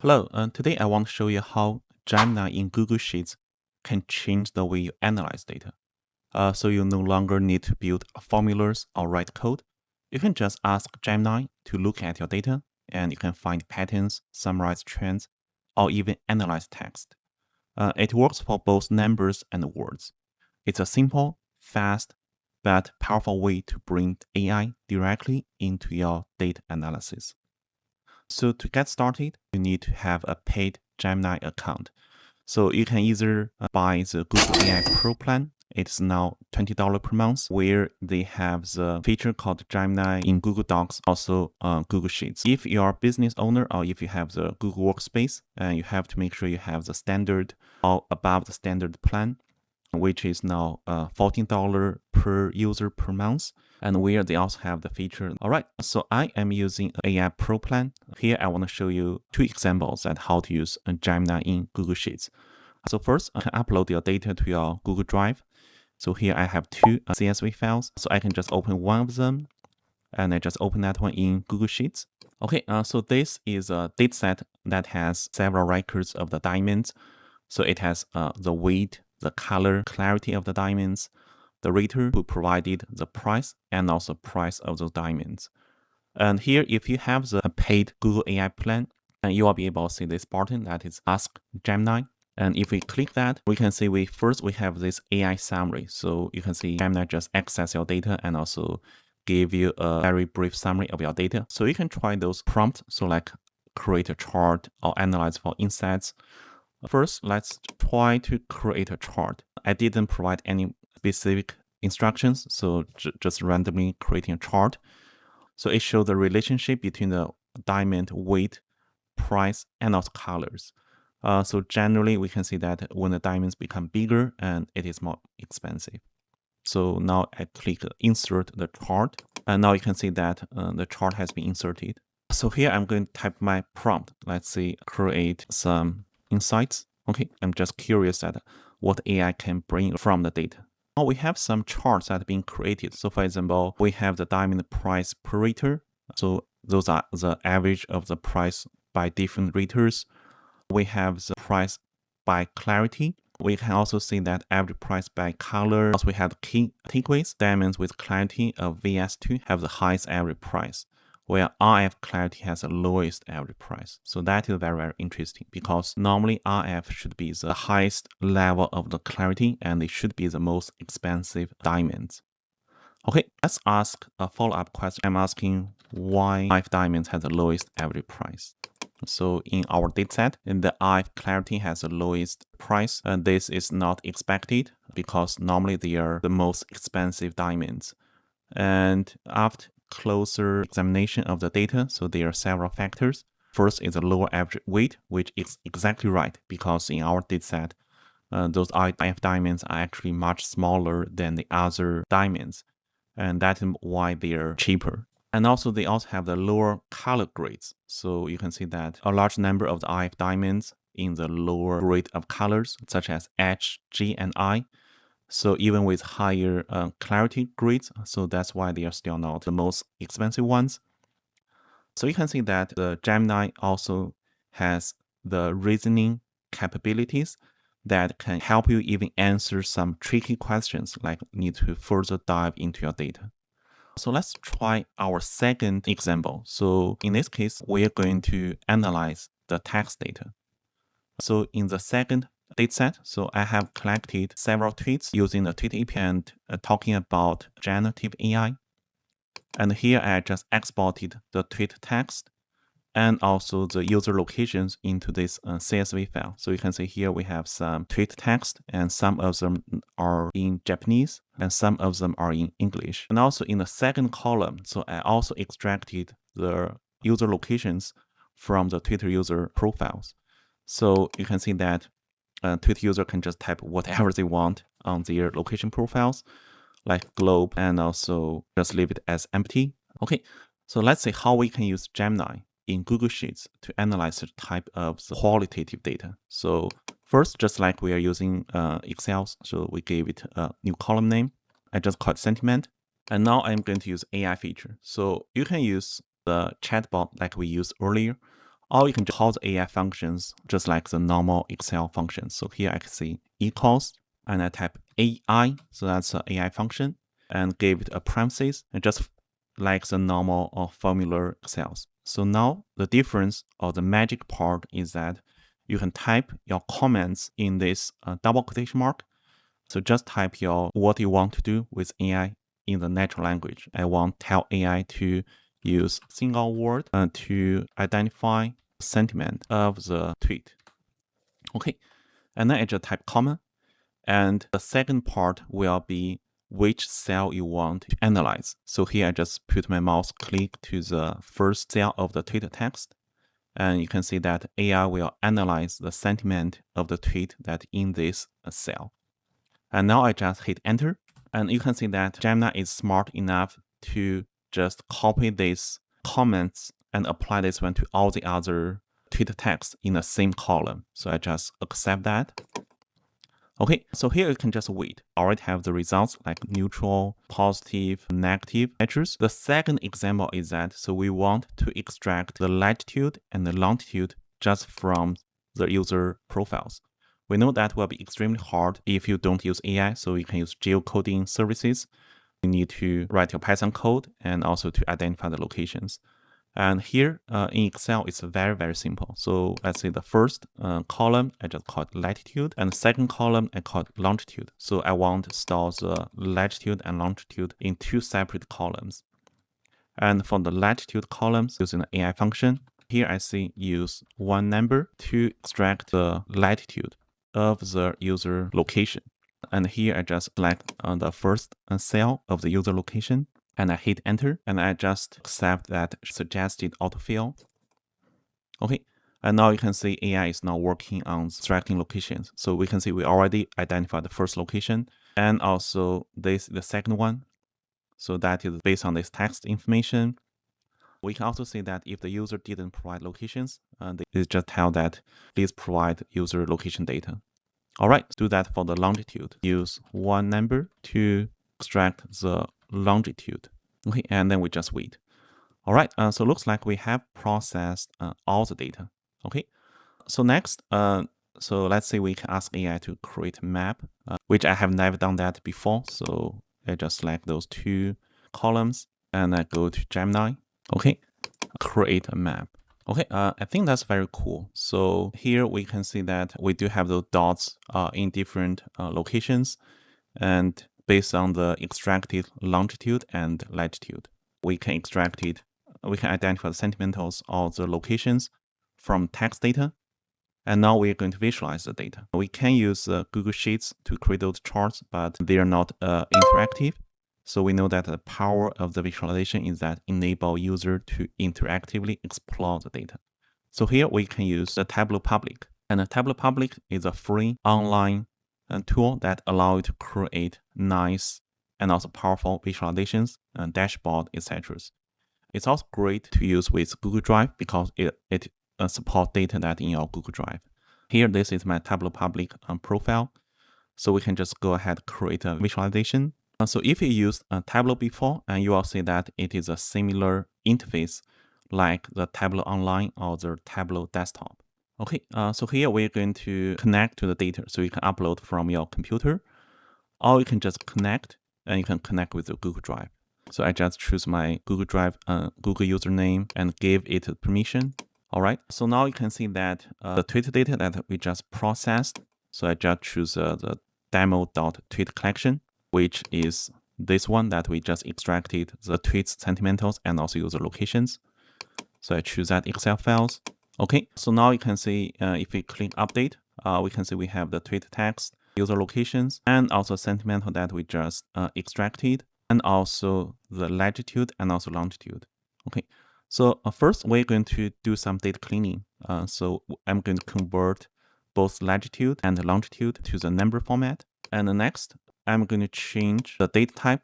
Hello, today I want to show you how Gemini in Google Sheets can change the way you analyze data. So you no longer need to build formulas or write code. You can just ask Gemini to look at your data and you can find patterns, summarize trends, or even analyze text. It works for both numbers and words. It's a simple, fast, but powerful way to bring AI directly into your data analysis. So to get started, you need to have a paid Gemini account. So you can either buy the Google AI Pro plan. It's now $20 per month, where they have the feature called Gemini in Google Docs, also Google Sheets. If you are a business owner or if you have the Google Workspace, you have to make sure you have the standard or above the standard plan, which is now $14 per user per month, and where they also have the feature. All right, so I am using AI Pro plan. Here I want to show you two examples at how to use Gemini in Google Sheets. So first, I can upload your data to your Google Drive. So here I have two CSV files. So I can just open one of them, and I just open that one in Google Sheets. Okay, so this is a dataset that has several records of the diamonds. So it has the weight, the color, clarity of the diamonds, the rater who provided the price, and also price of those diamonds. And here, if you have the paid Google AI plan, you will be able to see this button that is Ask Gemini. And if we click that, we can see we have this AI summary. So you can see Gemini just access your data and also give you a very brief summary of your data. So you can try those prompts. So like create a chart or analyze for insights. First, let's try to create a chart. I didn't provide any specific instructions, so just randomly creating a chart. So it shows the relationship between the diamond weight, price, and also colors. So generally, we can see that when the diamonds become bigger, and it is more expensive. So now I click insert the chart, and now you can see that the chart has been inserted. So here I'm going to type my prompt. Let's say create some insights. Okay, I'm just curious at what AI can bring from the data. Now we have some charts that have been created. So for example, we have the diamond price per rater. So those are the average of the price by different raters. We have the price by clarity. We can also see that average price by color. Also, we have key takeaways. Diamonds with clarity of VS2 have the highest average price, where RF clarity has the lowest average price. So that is very, very interesting because normally RF should be the highest level of the clarity and it should be the most expensive diamonds. Okay, let's ask a follow-up question. I'm asking why RF diamonds has the lowest average price. So in our dataset, the RF clarity has the lowest price, and this is not expected because normally they are the most expensive diamonds. And after closer examination of the data, so there are several factors. First is the lower average weight, which is exactly right because in our dataset, those RF diamonds are actually much smaller than the other diamonds, and that is why they are cheaper. And also, they also have the lower color grades. So you can see that a large number of the RF diamonds in the lower grade of colors, such as H, G, and I. So even with higher clarity grades, so that's why they are still not the most expensive ones. So you can see that the Gemini also has the reasoning capabilities that can help you even answer some tricky questions like need to further dive into your data. So let's try our second example. So in this case, we are going to analyze the text data. So in the second dataset, so I have collected several tweets using the tweet API and talking about generative AI. And here I just exported the tweet text and also the user locations into this CSV file. So you can see here we have some tweet text and some of them are in Japanese and some of them are in English. And also in the second column, so I also extracted the user locations from the Twitter user profiles. So you can see that Twitter user can just type whatever they want on their location profiles, like globe, and also just leave it as empty. Okay, so let's see how we can use Gemini in Google Sheets to analyze the type of the qualitative data. So first, just like we are using Excel, so we gave it a new column name. I just call it sentiment. And now I'm going to use AI feature. So you can use the chatbot like we used earlier, or you can just call the AI functions just like the normal Excel functions. So here I can see equals, and I type AI, so that's an AI function, and give it a parenthesis, and just like the normal or formula Excels. So now the difference or the magic part is that you can type your comments in this double quotation mark. So just type what you want to do with AI in the natural language. I want tell AI to use single word to identify sentiment of the tweet. Okay, and then I just type comma, and the second part will be which cell you want to analyze. So here I just put my mouse click to the first cell of the tweet text, and you can see that AI will analyze the sentiment of the tweet that in this cell. And now I just hit enter, and you can see that Gemini is smart enough to just copy these comments and apply this one to all the other tweet text in the same column. So I just accept that. Okay, so here you can just wait. I already have the results like neutral, positive, negative measures. The second example is that, so we want to extract the latitude and the longitude just from the user profiles. We know that will be extremely hard if you don't use AI, so you can use geocoding services. You need to write your Python code and also to identify the locations. And here in Excel, it's very, very simple. So let's say the first column, I just call it latitude, and the second column, I call it longitude. So I want to store the latitude and longitude in two separate columns. And for the latitude columns, using the AI function, here I see use one number to extract the latitude of the user location. And here I just select the first cell of the user location, and I hit enter, and I just accept that suggested autofill. Okay, and now you can see AI is now working on extracting locations. So we can see we already identified the first location, and also this the second one. So that is based on this text information. We can also see that if the user didn't provide locations, they just tell that please provide user location data. All right, let's do that for the longitude. Use one number to extract the longitude. Okay, and then we just wait. All right, so looks like we have processed all the data. Okay, so next, so let's say we can ask AI to create a map, which I have never done that before. So I just select those two columns and I go to Gemini. Okay, create a map. Okay, I think that's very cool. So here we can see that we do have those dots in different locations, and based on the extracted longitude and latitude, we can extract it. We can identify the sentimentals of the locations from text data. And now we're going to visualize the data. We can use Google Sheets to create those charts, but they are not interactive. So we know that the power of the visualization is that enable user to interactively explore the data. So here we can use the Tableau Public. And the Tableau Public is a free online tool that allows you to create nice and also powerful visualizations, dashboard, etc. It's also great to use with Google Drive because it supports data that in your Google Drive. Here, this is my Tableau Public profile. So we can just go ahead and create a visualization. So if you used Tableau before, and you will see that it is a similar interface like the Tableau Online or the Tableau Desktop. Okay, so here we're going to connect to the data. So you can upload from your computer, or you can just connect, and you can connect with the Google Drive. So I just choose my Google Drive Google username and give it permission. All right, so now you can see that the tweet data that we just processed. So I just choose the demo.tweet collection, which is this one that we just extracted the tweets, sentimentals, and also user locations. So I choose that Excel files. Okay, so now you can see if we click update, we can see we have the tweet text, user locations, and also sentimental that we just extracted, and also the latitude and also longitude. Okay, so first we're going to do some data cleaning. So I'm going to convert both latitude and longitude to the number format. And the next, I'm going to change the data type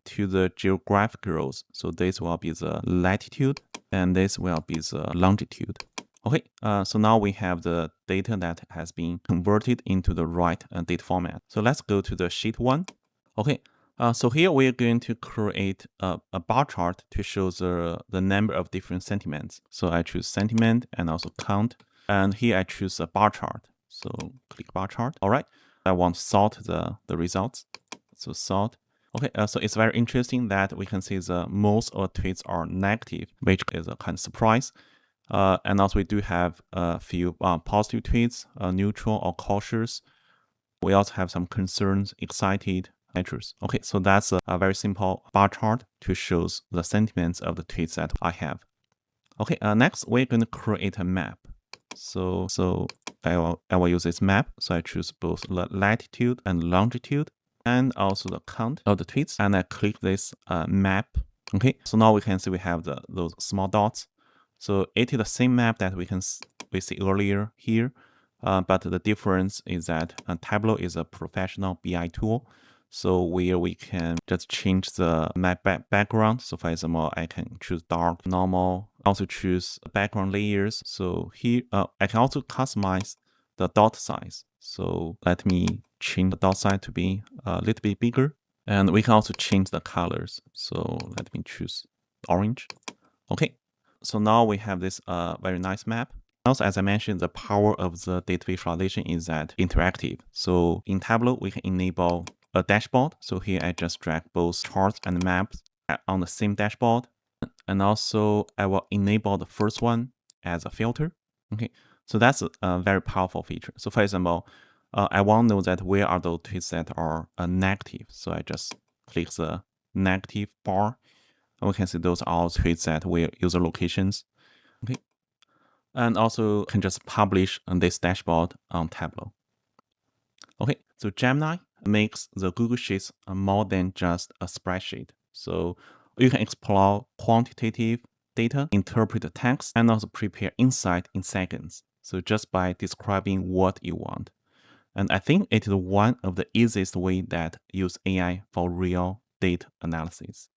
to the geographic rows. So this will be the latitude and this will be the longitude. Okay, so now we have the data that has been converted into the right data format. So let's go to the sheet one. Okay, So here we're going to create a bar chart to show the number of different sentiments. So I choose sentiment and also count. And here I choose a bar chart. So click bar chart. All right. I want to sort the results. So sort. Okay, so it's very interesting that we can see the most of the tweets are negative, which is a kind of surprise. And also we do have a few positive tweets, neutral or cautious. We also have some concerns, excited, measures. Okay, so that's a very simple bar chart to show the sentiments of the tweets that I have. Okay, next we're going to create a map. So I will use this map. So I choose both the latitude and longitude and also the count of the tweets. And I click this map. Okay, so now we can see we have those small dots. So it is the same map that we see earlier here. But the difference is that Tableau is a professional BI tool. So where we can just change the map background. So for example, I can choose dark, normal, also choose background layers. So here I can also customize the dot size. So let me change the dot size to be a little bit bigger. And we can also change the colors. So let me choose orange. Okay, so now we have this very nice map. Also, as I mentioned, the power of the data visualization is that interactive. So in Tableau, we can enable a dashboard. So here I just drag both charts and maps on the same dashboard. And also I will enable the first one as a filter. Okay, so that's a very powerful feature. So for example, I want to know that where are those tweets that are negative. So I just click the negative bar. And we can see those are all tweets that were user locations. Okay, and also can just publish on this dashboard on Tableau. Okay, so Gemini makes the Google Sheets more than just a spreadsheet. So you can explore quantitative data, interpret the text, and also prepare insight in seconds. So just by describing what you want. And I think it is one of the easiest way that use AI for real data analysis.